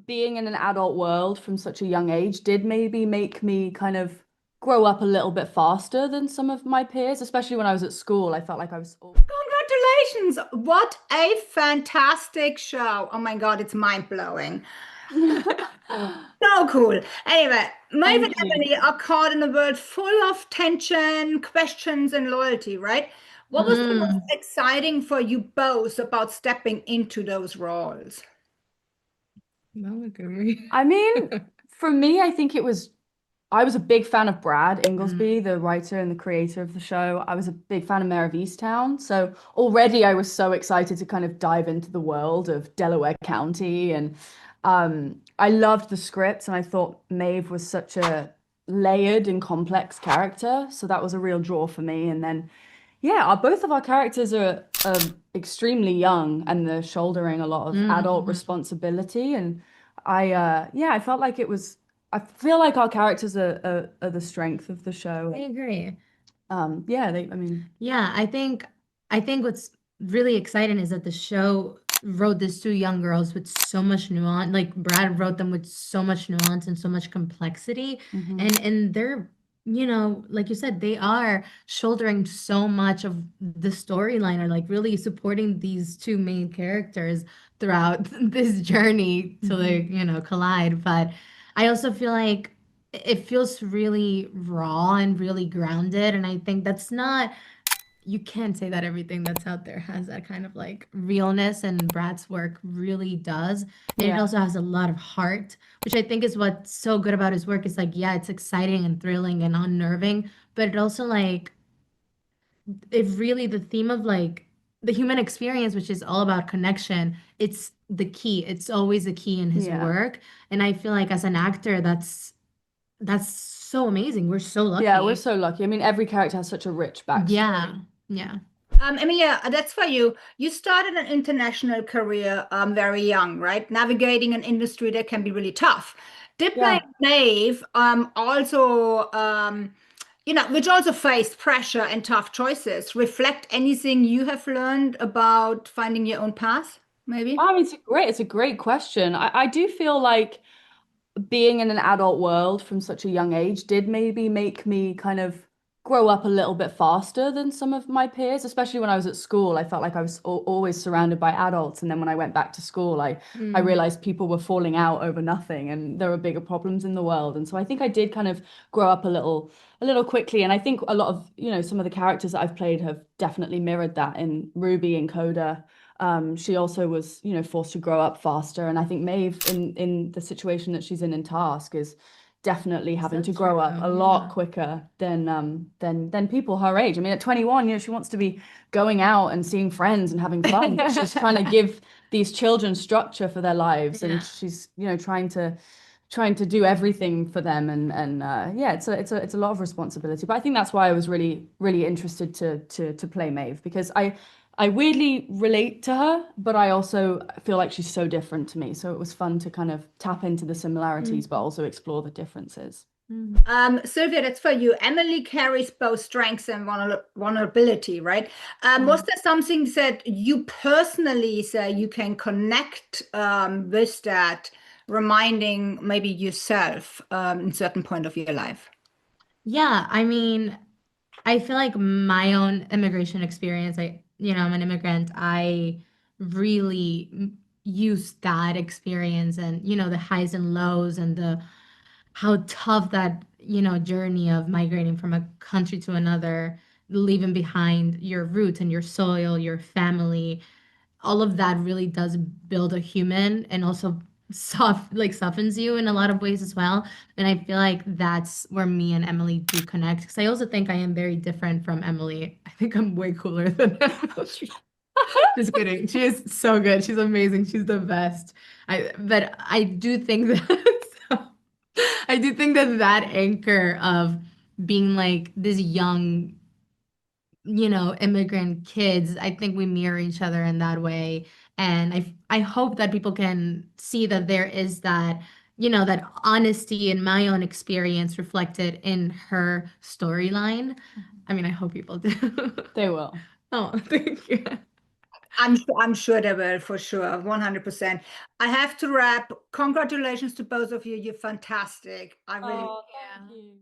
being in an adult world from such a young age did maybe make me kind of grow up a little bit faster than some of my peers, especially when I was at school. I felt like I was. Congratulations. What a fantastic show. Oh my God, it's mind-blowing. So cool. Anyway, Maeve and Thank you. Emily are caught in a world full of tension, questions, and loyalty, right? What was the most Mm. exciting for you both about stepping into those roles? Don't look at me. I mean, for me, I think I was a big fan of Brad Mm. Ingelsby, the writer and the creator of the show. I was a big fan of Mayor of Easttown. So already I was so excited to kind of dive into the world of Delaware County. And I loved the script and I thought Maeve was such a layered and complex character. So that was a real draw for me. And then, yeah, both of our characters are extremely young and they're shouldering a lot of adult Mm. responsibility. And yeah, I felt like I feel like our characters are the strength of the I show. agree. Yeah, I mean, Yeah, I think what's really exciting is that the show wrote these two young girls with so much nuance. Like Brad wrote them with so much nuance and so much complexity. mhm. And they're, like you said, they are shouldering so much of the storyline or like really supporting these two main characters throughout this journey till they, Mhm. collide. But I also feel like it feels really raw and really grounded. And I think that's not, you can't say that everything that's out there has that kind of like realness, and Brad's work really does. And it Yeah. also has a lot of heart, which I think is what's so good about his work. Is like, yeah, it's exciting and thrilling and unnerving, but it also like, it really, the theme of like the human experience, which is all about connection, it's the key. It's always the key in his Yeah. work. And I feel like as an actor, that's so amazing. We're so Yeah, we're lucky. so lucky. I mean, every character has such a rich backstory. Yeah. Yeah. Emilia, that's for you. You started an international career very young, right? Navigating an industry that can be really tough. Did playing Yeah. Maeve also, which also faced pressure and tough choices, reflect anything you have learned about finding your own path, maybe? I mean, it's a great question. I do feel like being in an adult world from such a young age did maybe make me kind of grow up a little bit faster than some of my peers, especially when I was at school. I felt like I was always surrounded by adults, and then when I went back to school, I Mm. realized people were falling out over nothing, and there were bigger problems in the world. And so I think I did kind of grow up a little quickly, and I think a lot of, some of the characters that I've played have definitely mirrored that in Ruby and Coda. She also was, forced to grow up faster. And I think Maeve in the situation that she's in Task is definitely having So to true. grow up a lot Yeah. quicker than people her age. I mean, at 21, she wants to be going out and seeing friends and having fun, but she's trying to give these children structure for their lives, and Yeah. she's, trying to do everything for them. And yeah, it's a lot of responsibility. But I think that's why I was really really interested to play Maeve, because I weirdly relate to her, but I also feel like she's so different to me. So it was fun to kind of tap into the similarities, but Mm. also explore the differences. Mm. Sylvia, that's for you. Emily carries both strengths and vulnerability, right? Was Mm. there something that you personally say you can connect with that, reminding maybe yourself in certain point of your life? Yeah, I mean, I feel like my own immigration experience, I'm an immigrant. I really used that experience and, the highs and lows and the how tough that, journey of migrating from a country to another, leaving behind your roots and your soil, your family, all of that really does build a human and also softens you in a lot of ways as well. And I feel like that's where me and Emily do connect, because I also think I am very different from Emily. I think I'm way cooler than Emily. Just kidding. She is so good. She's amazing. She's the best. But I do think that I do think that that anchor of being like this young, immigrant kids, I think we mirror each other in that way. And I hope that people can see that there is that, that honesty in my own experience reflected in her storyline. I mean, I hope people do. They will. Oh, thank you. I'm sure they will, for sure, 100%. I have to wrap. Congratulations to both of you. You're fantastic. I really Oh, thank you.